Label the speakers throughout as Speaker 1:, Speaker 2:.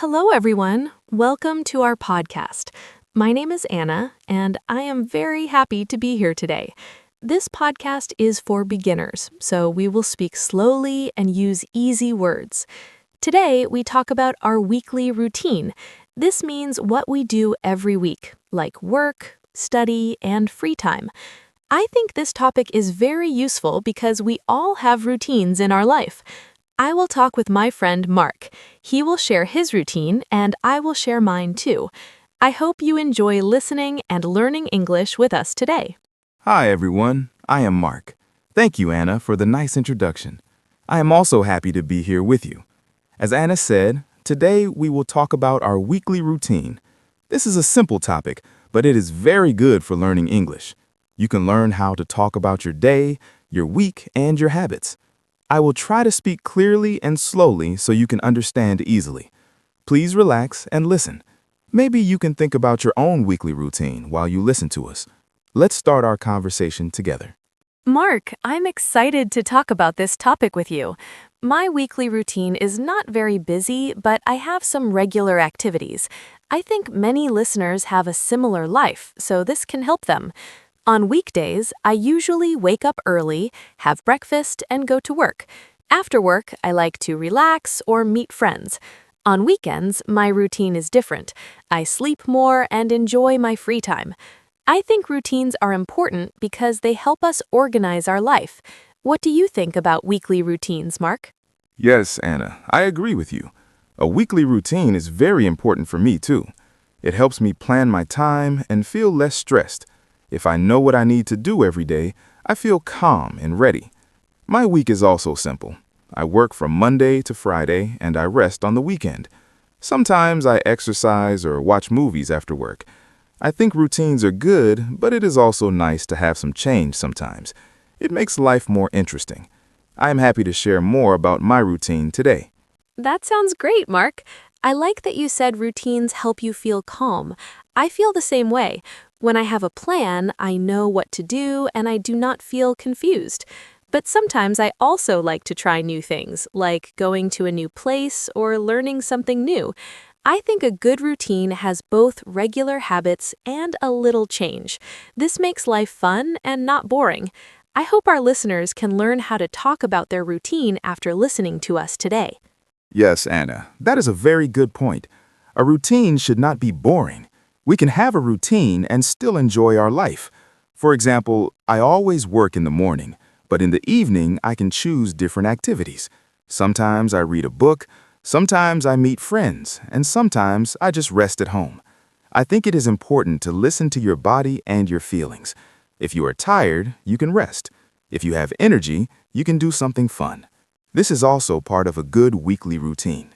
Speaker 1: Hello, everyone. Welcome to our podcast. My name is Anna, and I am very happy to be here today. This podcast is for beginners, so we will speak slowly and use easy words. Today, we talk about our weekly routine. This means what we do every week, like work, study, and free time. I think this topic is very useful because we all have routines in our life. I will talk with my friend Mark. He will share his routine, and I will share mine too. I hope you enjoy listening and learning English with us today.
Speaker 2: Hi, everyone. I am Mark. Thank you, Anna, for the nice introduction. I am also happy to be here with you. As Anna said, today we will talk about our weekly routine. This is a simple topic, but it is very good for learning English. You can learn how to talk about your day, your week, and your habits. I will try to speak clearly and slowly so you can understand easily. Please relax and listen. Maybe you can think about your own weekly routine while you listen to us. Let's start our conversation together.
Speaker 1: Mark, I'm excited to talk about this topic with you. My weekly routine is not very busy, but I have some regular activities. I think many listeners have a similar life, so this can help them. On weekdays, I usually wake up early, have breakfast, and go to work. After work, I like to relax or meet friends. On weekends, my routine is different. I sleep more and enjoy my free time. I think routines are important because they help us organize our life. What do you think about weekly routines, Mark?
Speaker 2: Yes, Anna, I agree with you. A weekly routine is very important for me, too. It helps me plan my time and feel less stressed. If I know what I need to do every day, I feel calm and ready. My week is also simple. I work from Monday to Friday and I rest on the weekend. Sometimes I exercise or watch movies after work. I think routines are good, but it is also nice to have some change sometimes. It makes life more interesting. I am happy to share more about my routine today.
Speaker 1: That sounds great, Mark. I like that you said routines help you feel calm. I feel the same way. When I have a plan, I know what to do and I do not feel confused. But sometimes I also like to try new things, like going to a new place or learning something new. I think a good routine has both regular habits and a little change. This makes life fun and not boring. I hope our listeners can learn how to talk about their routine after listening to us today.
Speaker 2: Yes, Anna, that is a very good point. A routine should not be boring. We can have a routine and still enjoy our life. For example, I always work in the morning, but in the evening I can choose different activities. Sometimes I read a book, sometimes I meet friends, and sometimes I just rest at home. I think it is important to listen to your body and your feelings. If you are tired, you can rest. If you have energy, you can do something fun. This is also part of a good weekly routine.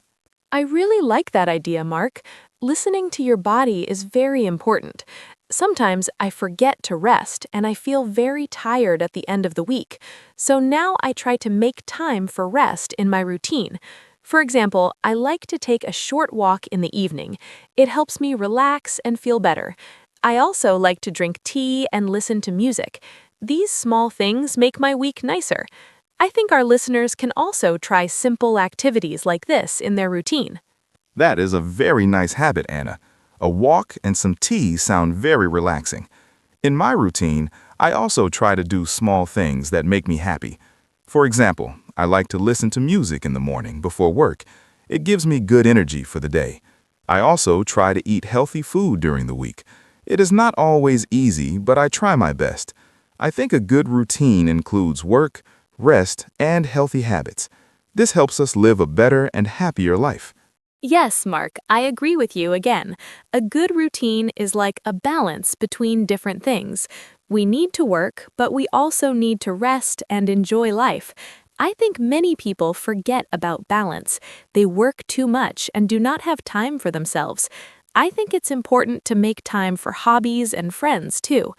Speaker 1: I really like that idea, Mark. Listening to your body is very important. Sometimes I forget to rest and I feel very tired at the end of the week. So now I try to make time for rest in my routine. For example, I like to take a short walk in the evening. It helps me relax and feel better. I also like to drink tea and listen to music. These small things make my week nicer. I think our listeners can also try simple activities like this in their routine.
Speaker 2: That is a very nice habit, Anna. A walk and some tea sound very relaxing. In my routine, I also try to do small things that make me happy. For example, I like to listen to music in the morning before work. It gives me good energy for the day. I also try to eat healthy food during the week. It is not always easy, but I try my best. I think a good routine includes work, rest, and healthy habits. This helps us live a better and happier life.
Speaker 1: Yes, Mark, I agree with you again. A good routine is like a balance between different things. We need to work, but we also need to rest and enjoy life. I think many people forget about balance. They work too much and do not have time for themselves. I think it's important to make time for hobbies and friends, too.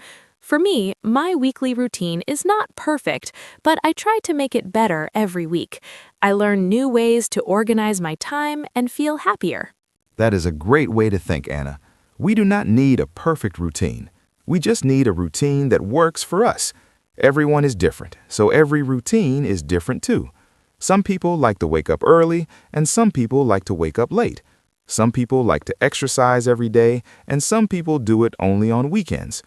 Speaker 1: For me, my weekly routine is not perfect, but I try to make it better every week. I learn new ways to organize my time and feel happier.
Speaker 2: That is a great way to think, Anna. We do not need a perfect routine. We just need a routine that works for us. Everyone is different, so every routine is different too. Some people like to wake up early, and some people like to wake up late. Some people like to exercise every day, and some people do it only on weekends.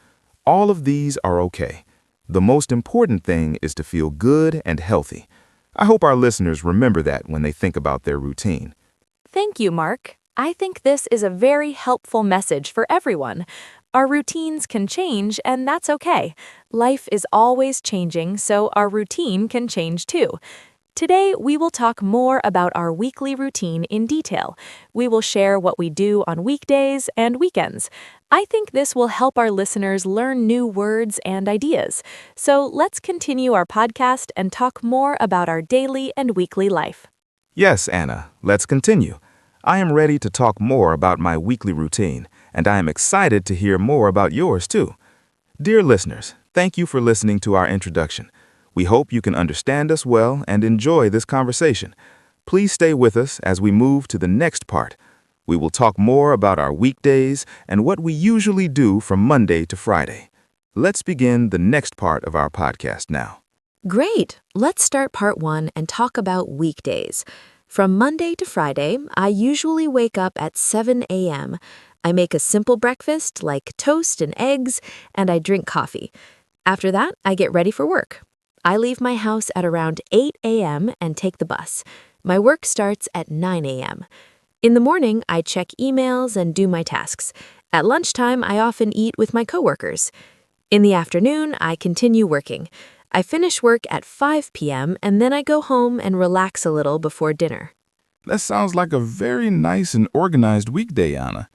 Speaker 2: All of these are okay. The most important thing is to feel good and healthy. I hope our listeners remember that when they think about their routine.
Speaker 1: Thank you, Mark. I think this is a very helpful message for everyone. Our routines can change, and that's okay. Life is always changing, so our routine can change too. Today, we will talk more about our weekly routine in detail. We will share what we do on weekdays and weekends. I think this will help our listeners learn new words and ideas. So let's continue our podcast and talk more about our daily and weekly life.
Speaker 2: Yes, Anna, let's continue. I am ready to talk more about my weekly routine, and I am excited to hear more about yours too. Dear listeners, thank you for listening to our introduction. We hope you can understand us well and enjoy this conversation. Please stay with us as we move to the next part. We will talk more about our weekdays and what we usually do from Monday to Friday. Let's begin the next part of our podcast now.
Speaker 1: Great! Let's start part 1 and talk about weekdays. From Monday to Friday, I usually wake up at 7 a.m. I make a simple breakfast like toast and eggs, and I drink coffee. After that, I get ready for work. I leave my house at around 8 a.m. and take the bus. My work starts at 9 a.m. In the morning, I check emails and do my tasks. At lunchtime, I often eat with my coworkers. In the afternoon, I continue working. I finish work at 5 p.m. and then I go home and relax a little before dinner.
Speaker 2: That sounds like a very nice and organized weekday, Anna.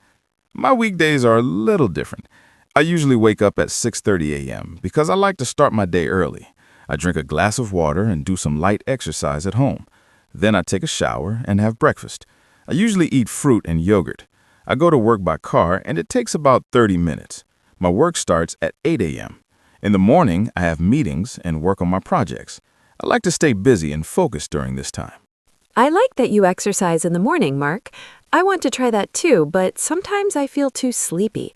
Speaker 2: My weekdays are a little different. I usually wake up at 6:30 a.m. because I like to start my day early. I drink a glass of water and do some light exercise at home. Then I take a shower and have breakfast. I usually eat fruit and yogurt. I go to work by car and it takes about 30 minutes. My work starts at 8 a.m. In the morning, I have meetings and work on my projects. I like to stay busy and focused during this time.
Speaker 1: I like that you exercise in the morning, Mark. I want to try that too, but sometimes I feel too sleepy.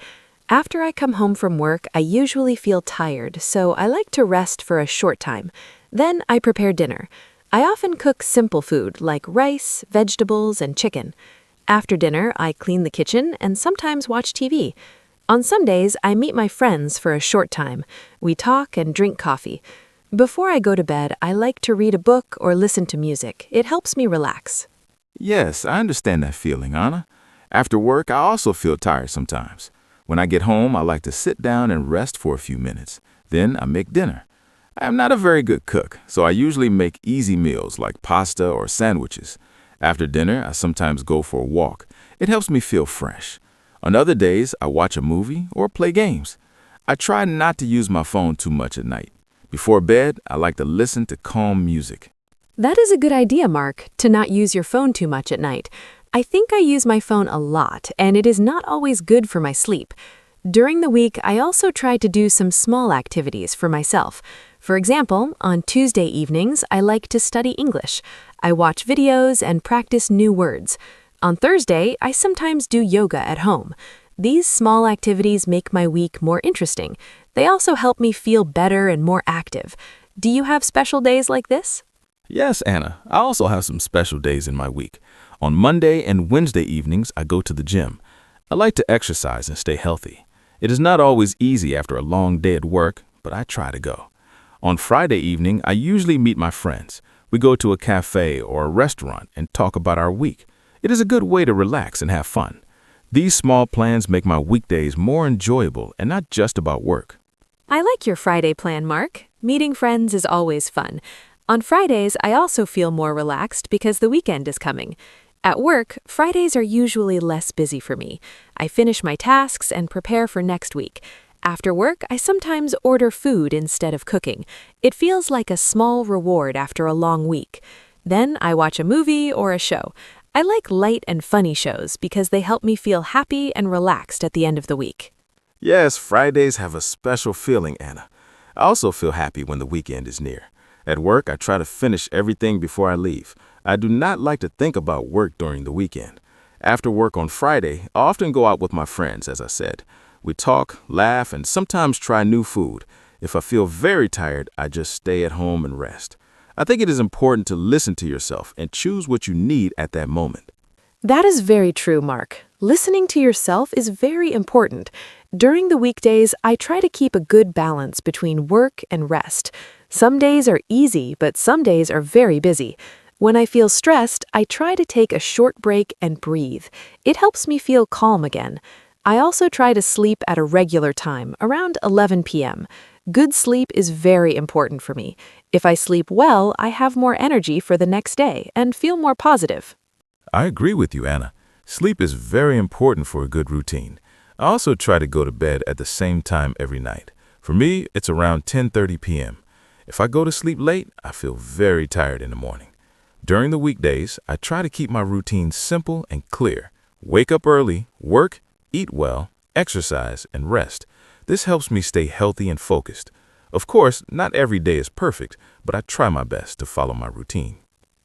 Speaker 1: After I come home from work, I usually feel tired, so I like to rest for a short time. Then I prepare dinner. I often cook simple food like rice, vegetables, and chicken. After dinner, I clean the kitchen and sometimes watch TV. On some days, I meet my friends for a short time. We talk and drink coffee. Before I go to bed, I like to read a book or listen to music. It helps me relax.
Speaker 2: Yes, I understand that feeling, Anna. After work, I also feel tired sometimes. When I get home, I like to sit down and rest for a few minutes. Then I make dinner. I am not a very good cook, so I usually make easy meals like pasta or sandwiches. After dinner, I sometimes go for a walk. It helps me feel fresh. On other days, I watch a movie or play games. I try not to use my phone too much at night. Before bed, I like to listen to calm music.
Speaker 1: That is a good idea, Mark, to not use your phone too much at night. I think I use my phone a lot, and it is not always good for my sleep. During the week, I also try to do some small activities for myself. For example, on Tuesday evenings, I like to study English. I watch videos and practice new words. On Thursday, I sometimes do yoga at home. These small activities make my week more interesting. They also help me feel better and more active. Do you have special days like this?
Speaker 2: Yes, Anna, I also have some special days in my week. On Monday and Wednesday evenings, I go to the gym. I like to exercise and stay healthy. It is not always easy after a long day at work, but I try to go. On Friday evening, I usually meet my friends. We go to a cafe or a restaurant and talk about our week. It is a good way to relax and have fun. These small plans make my weekdays more enjoyable and not just about work.
Speaker 1: I like your Friday plan, Mark. Meeting friends is always fun. On Fridays, I also feel more relaxed because the weekend is coming. At work, Fridays are usually less busy for me. I finish my tasks and prepare for next week. After work, I sometimes order food instead of cooking. It feels like a small reward after a long week. Then I watch a movie or a show. I like light and funny shows because they help me feel happy and relaxed at the end of the week.
Speaker 2: Yes, Fridays have a special feeling, Anna. I also feel happy when the weekend is near. At work, I try to finish everything before I leave. I do not like to think about work during the weekend. After work on Friday, I often go out with my friends, as I said. We talk, laugh, and sometimes try new food. If I feel very tired, I just stay at home and rest. I think it is important to listen to yourself and choose what you need at that moment.
Speaker 1: That is very true, Mark. Listening to yourself is very important. During the weekdays, I try to keep a good balance between work and rest. Some days are easy, but some days are very busy. When I feel stressed, I try to take a short break and breathe. It helps me feel calm again. I also try to sleep at a regular time, around 11 p.m. Good sleep is very important for me. If I sleep well, I have more energy for the next day and feel more positive.
Speaker 2: I agree with you, Anna. Sleep is very important for a good routine. I also try to go to bed at the same time every night. For me, it's around 10:30 p.m. If I go to sleep late, I feel very tired in the morning. During the weekdays, I try to keep my routine simple and clear. Wake up early, work, eat well, exercise, and rest. This helps me stay healthy and focused. Of course, not every day is perfect, but I try my best to follow my routine.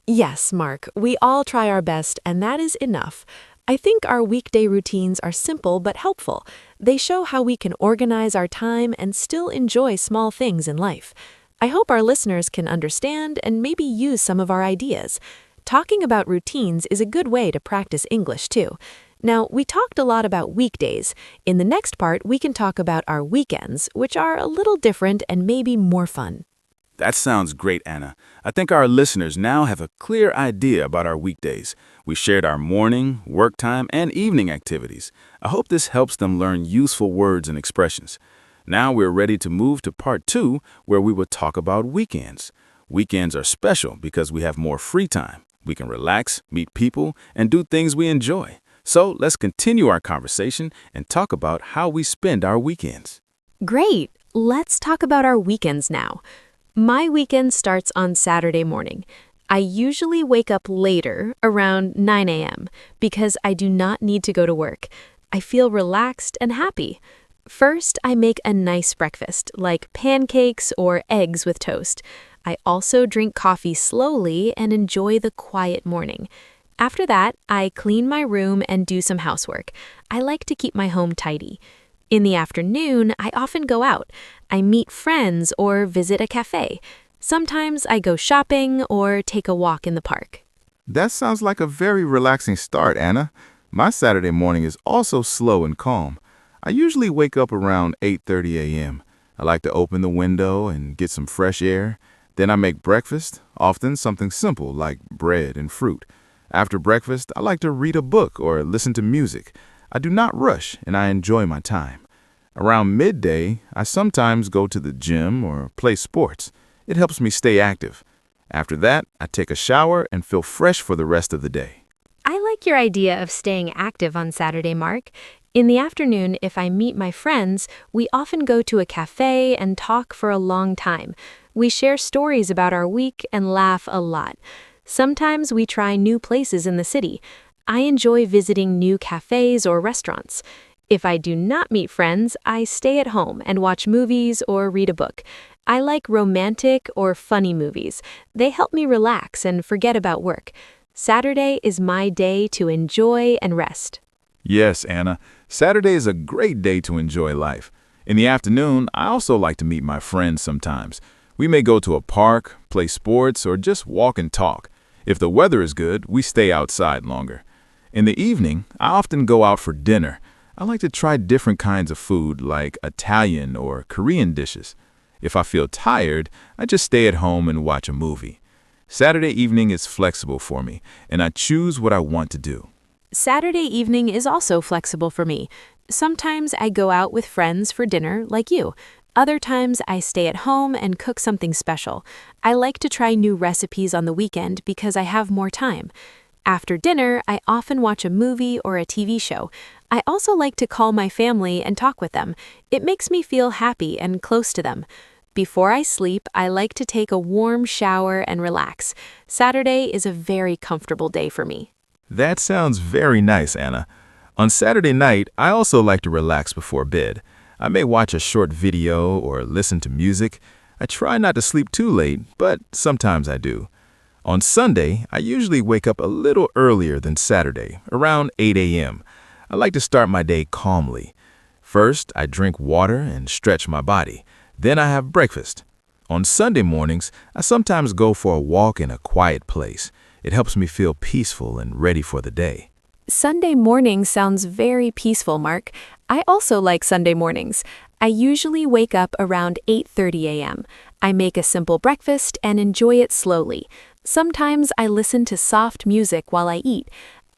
Speaker 1: Yes, Mark, we all try our best, and that is enough. I think our weekday routines are simple but helpful. They show how we can organize our time and still enjoy small things in life. I hope our listeners can understand and maybe use some of our ideas. Talking about routines is a good way to practice English, too. Now, we talked a lot about weekdays. In the next part, we can talk about our weekends, which are a little different and maybe more fun.
Speaker 2: That sounds great, Anna. I think our listeners now have a clear idea about our weekdays. We shared our morning, work time, and evening activities. I hope this helps them learn useful words and expressions. Now we're ready to move to part 2, where we will talk about weekends. Weekends are special because we have more free time. We can relax, meet people, and do things we enjoy. So let's continue our conversation and talk about how we spend our weekends.
Speaker 1: Great! Let's talk about our weekends now. My weekend starts on Saturday morning. I usually wake up later, around 9 a.m., because I do not need to go to work. I feel relaxed and happy. First, I make a nice breakfast, like pancakes or eggs with toast. I also drink coffee slowly and enjoy the quiet morning. After that, I clean my room and do some housework. I like to keep my home tidy. In the afternoon, I often go out. I meet friends or visit a cafe. Sometimes I go shopping or take a walk in the park.
Speaker 2: That sounds like a very relaxing start, Anna. My Saturday morning is also slow and calm. I usually wake up around 8:30 a.m. I like to open the window and get some fresh air. Then I make breakfast, often something simple like bread and fruit. After breakfast, I like to read a book or listen to music. I do not rush and I enjoy my time. Around midday, I sometimes go to the gym or play sports. It helps me stay active. After that, I take a shower and feel fresh for the rest of the day.
Speaker 1: I like your idea of staying active on Saturday, Mark. In the afternoon, if I meet my friends, we often go to a cafe and talk for a long time. We share stories about our week and laugh a lot. Sometimes we try new places in the city. I enjoy visiting new cafes or restaurants. If I do not meet friends, I stay at home and watch movies or read a book. I like romantic or funny movies. They help me relax and forget about work. Saturday is my day to enjoy and rest.
Speaker 2: Yes, Anna. Saturday is a great day to enjoy life. In the afternoon, I also like to meet my friends sometimes. We may go to a park, play sports, or just walk and talk. If the weather is good, we stay outside longer. In the evening, I often go out for dinner. I like to try different kinds of food like Italian or Korean dishes. If I feel tired, I just stay at home and watch a movie. Saturday evening is flexible for me, and I choose what I want to do.
Speaker 1: Saturday evening is also flexible for me. Sometimes I go out with friends for dinner, like you. Other times I stay at home and cook something special. I like to try new recipes on the weekend because I have more time. After dinner, I often watch a movie or a TV show. I also like to call my family and talk with them. It makes me feel happy and close to them. Before I sleep, I like to take a warm shower and relax. Saturday is a very comfortable day for me.
Speaker 2: That sounds very nice, Anna. On Saturday night, I also like to relax before bed. I may watch a short video or listen to music. I try not to sleep too late, but sometimes I do. On Sunday, I usually wake up a little earlier than Saturday, around 8 a.m. I like to start my day calmly. First, I drink water and stretch my body. Then I have breakfast. On Sunday mornings, I sometimes go for a walk in a quiet place. It helps me feel peaceful and ready for the day.
Speaker 1: Sunday morning sounds very peaceful, Mark. I also like Sunday mornings. I usually wake up around 8:30 a.m. I make a simple breakfast and enjoy it slowly. Sometimes I listen to soft music while I eat.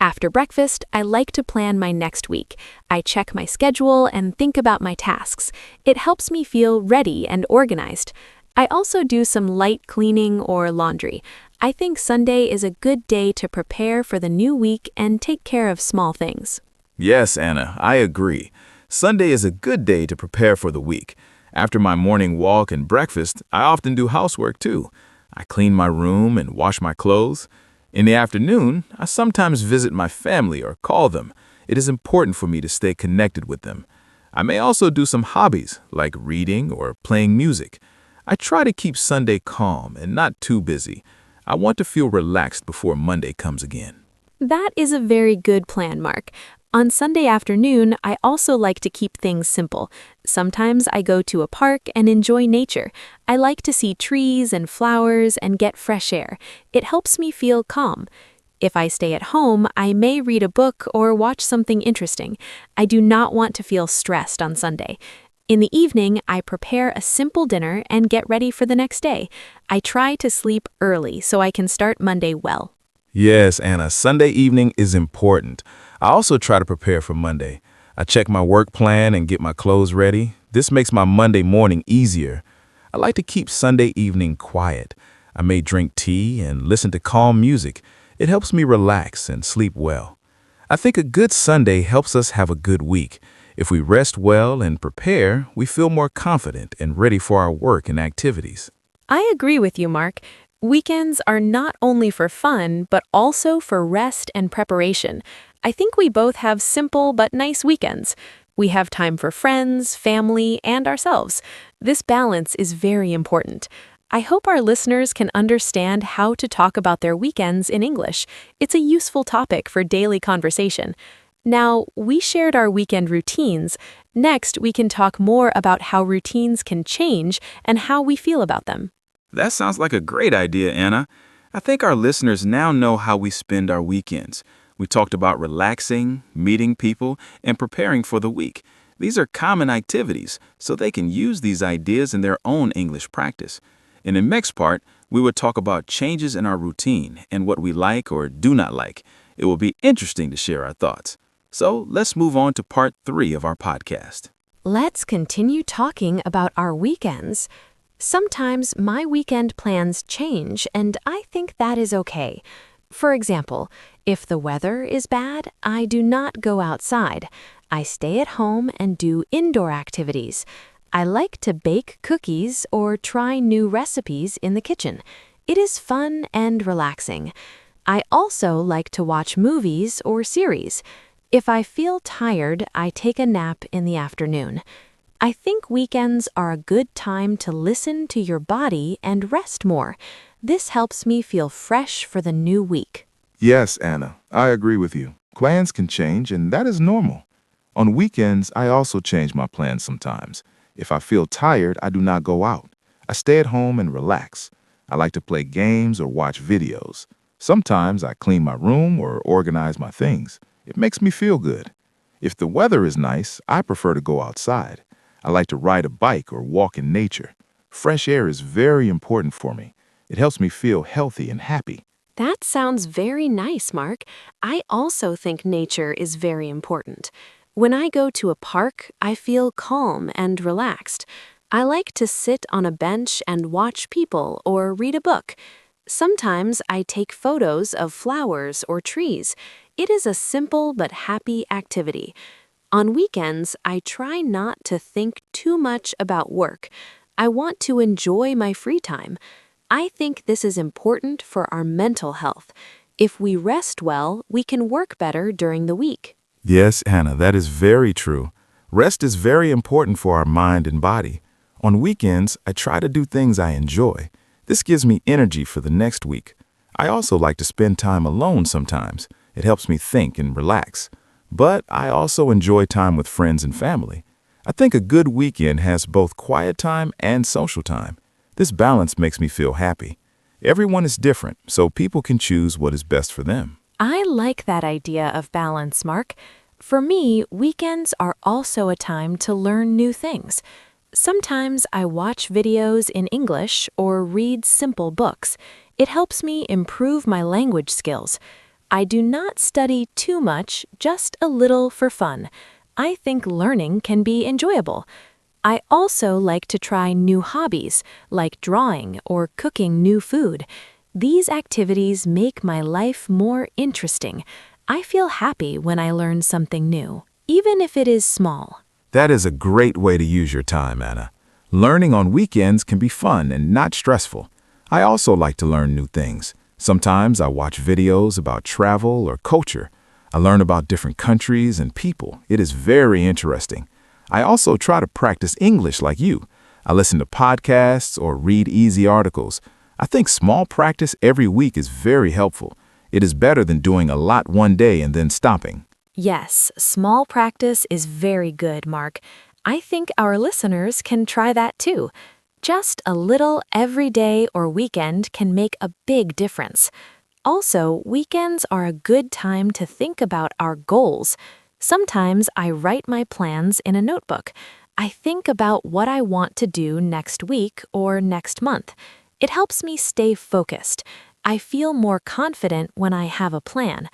Speaker 1: After breakfast, I like to plan my next week. I check my schedule and think about my tasks. It helps me feel ready and organized. I also do some light cleaning or laundry. I think Sunday is a good day to prepare for the new week and take care of small things.
Speaker 2: Yes, Anna, I agree. Sunday is a good day to prepare for the week. After my morning walk and breakfast, I often do housework too. I clean my room and wash my clothes. In the afternoon, I sometimes visit my family or call them. It is important for me to stay connected with them. I may also do some hobbies, like reading or playing music. I try to keep Sunday calm and not too busy. I want to feel relaxed before Monday comes again.
Speaker 1: That is a very good plan, Mark. On Sunday afternoon, I also like to keep things simple. Sometimes I go to a park and enjoy nature. I like to see trees and flowers and get fresh air. It helps me feel calm. If I stay at home, I may read a book or watch something interesting. I do not want to feel stressed on Sunday. In the evening, I prepare a simple dinner and get ready for the next day. I try to sleep early so I can start Monday well.
Speaker 2: Yes, Anna, Sunday evening is important. I also try to prepare for Monday. I check my work plan and get my clothes ready. This makes my Monday morning easier. I like to keep Sunday evening quiet. I may drink tea and listen to calm music. It helps me relax and sleep well. I think a good Sunday helps us have a good week. If we rest well and prepare, we feel more confident and ready for our work and activities.
Speaker 1: I agree with you, Mark. Weekends are not only for fun, but also for rest and preparation. I think we both have simple but nice weekends. We have time for friends, family, and ourselves. This balance is very important. I hope our listeners can understand how to talk about their weekends in English. It's a useful topic for daily conversation. Now, we shared our weekend routines. Next, we can talk more about how routines can change and how we feel about them.
Speaker 2: That sounds like a great idea, Anna. I think our listeners now know how we spend our weekends. We talked about relaxing, meeting people, and preparing for the week. These are common activities, so they can use these ideas in their own English practice. In the next part, we will talk about changes in our routine and what we like or do not like. It will be interesting to share our thoughts. So let's move on to part 3 of our podcast.
Speaker 1: Let's continue talking about our weekends. Sometimes my weekend plans change, and I think that is okay. For example, if the weather is bad, I do not go outside. I stay at home and do indoor activities. I like to bake cookies or try new recipes in the kitchen. It is fun and relaxing. I also like to watch movies or series. If I feel tired, I take a nap in the afternoon. I think weekends are a good time to listen to your body and rest more. This helps me feel fresh for the new week.
Speaker 3: Yes, Anna, I agree with you. Plans can change, and that is normal. On weekends, I also change my plans sometimes. If I feel tired, I do not go out. I stay at home and relax. I like to play games or watch videos. Sometimes I clean my room or organize my things. It makes me feel good. If the weather is nice, I prefer to go outside. I like to ride a bike or walk in nature. Fresh air is very important for me. It helps me feel healthy and happy.
Speaker 1: That sounds very nice, Mark. I also think nature is very important. When I go to a park, I feel calm and relaxed. I like to sit on a bench and watch people or read a book. Sometimes I take photos of flowers or trees. It is a simple but happy activity. On weekends, I try not to think too much about work. I want to enjoy my free time. I think this is important for our mental health. If we rest well, we can work better during the week.
Speaker 2: Yes, Anna, that is very true. Rest is very important for our mind and body. On weekends, I try to do things I enjoy. This gives me energy for the next week. I also like to spend time alone sometimes. It helps me think and relax. But I also enjoy time with friends and family. I think a good weekend has both quiet time and social time. This balance makes me feel happy. Everyone is different, so people can choose what is best for them.
Speaker 1: I like that idea of balance, Mark. For me, weekends are also a time to learn new things. Sometimes I watch videos in English or read simple books. It helps me improve my language skills. I do not study too much, just a little for fun. I think learning can be enjoyable. I also like to try new hobbies, like drawing or cooking new food. These activities make my life more interesting. I feel happy when I learn something new, even if it is small.
Speaker 2: That is a great way to use your time, Anna. Learning on weekends can be fun and not stressful. I also like to learn new things. Sometimes I watch videos about travel or culture. I learn about different countries and people. It is very interesting. I also try to practice English like you. I listen to podcasts or read easy articles. I think small practice every week is very helpful. It is better than doing a lot one day and then stopping.
Speaker 1: Yes, small practice is very good, Mark. I think our listeners can try that too. Just a little every day or weekend can make a big difference. Also, weekends are a good time to think about our goals. Sometimes I write my plans in a notebook. I think about what I want to do next week or next month. It helps me stay focused. I feel more confident when I have a plan.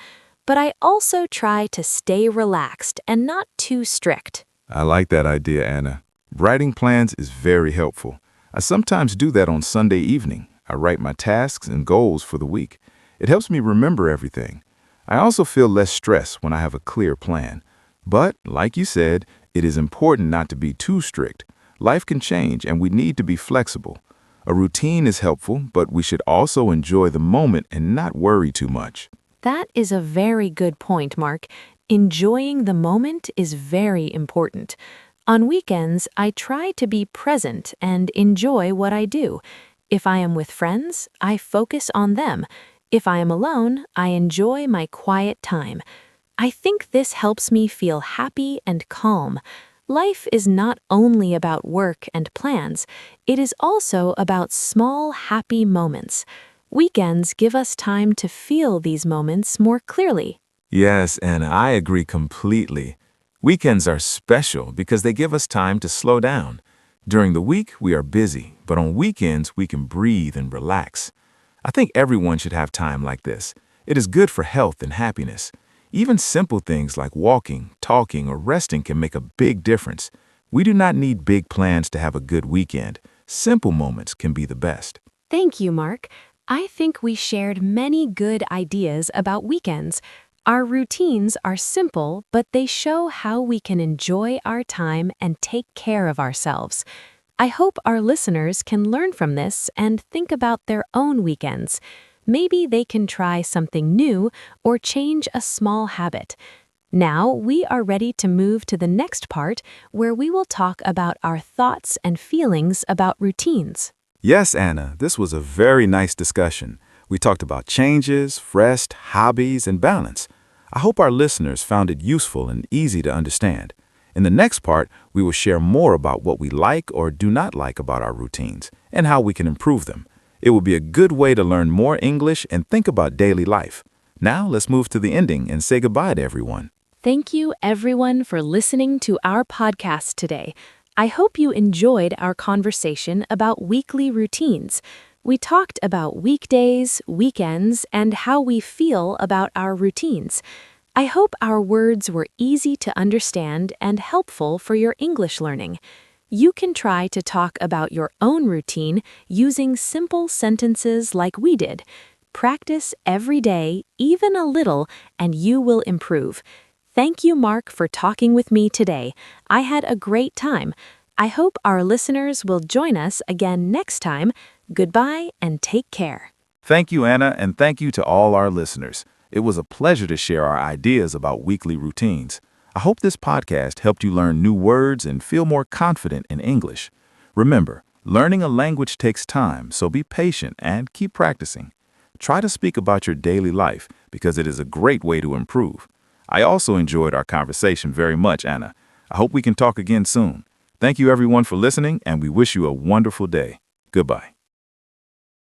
Speaker 1: But I also try to stay relaxed and not too strict.
Speaker 2: I like that idea, Anna. Writing plans is very helpful. I sometimes do that on Sunday evening. I write my tasks and goals for the week. It helps me remember everything. I also feel less stress when I have a clear plan. But, like you said, it is important not to be too strict. Life can change and we need to be flexible. A routine is helpful, but we should also enjoy the moment and not worry too much.
Speaker 1: That is a very good point, Mark. Enjoying the moment is very important. On weekends, I try to be present and enjoy what I do. If I am with friends, I focus on them. If I am alone, I enjoy my quiet time. I think this helps me feel happy and calm. Life is not only about work and plans, it is also about small, happy moments. Weekends give us time to feel these moments more clearly.
Speaker 2: Yes, Anna, I agree completely. Weekends are special because they give us time to slow down. During the week, we are busy, but on weekends, we can breathe and relax. I think everyone should have time like this. It is good for health and happiness. Even simple things like walking, talking, or resting can make a big difference. We do not need big plans to have a good weekend. Simple moments can be the best.
Speaker 1: Thank you, Mark. I think we shared many good ideas about weekends. Our routines are simple, but they show how we can enjoy our time and take care of ourselves. I hope our listeners can learn from this and think about their own weekends. Maybe they can try something new or change a small habit. Now we are ready to move to the next part where we will talk about our thoughts and feelings about routines.
Speaker 2: Yes, Anna, this was a very nice discussion. We talked about changes, rest, hobbies, and balance. I hope our listeners found it useful and easy to understand. In the next part, we will share more about what we like or do not like about our routines and how we can improve them. It will be a good way to learn more English and think about daily life. Now, let's move to the ending and say goodbye to everyone.
Speaker 1: Thank you, everyone, for listening to our podcast today. I hope you enjoyed our conversation about weekly routines. We talked about weekdays, weekends, and how we feel about our routines. I hope our words were easy to understand and helpful for your English learning. You can try to talk about your own routine using simple sentences like we did. Practice every day, even a little, and you will improve. Thank you, Mark, for talking with me today. I had a great time. I hope our listeners will join us again next time. Goodbye and take care.
Speaker 2: Thank you, Anna, and thank you to all our listeners. It was a pleasure to share our ideas about weekly routines. I hope this podcast helped you learn new words and feel more confident in English. Remember, learning a language takes time, so be patient and keep practicing. Try to speak about your daily life because it is a great way to improve. I also enjoyed our conversation very much, Anna. I hope we can talk again soon. Thank you, everyone, for listening, and we wish you a wonderful day. Goodbye.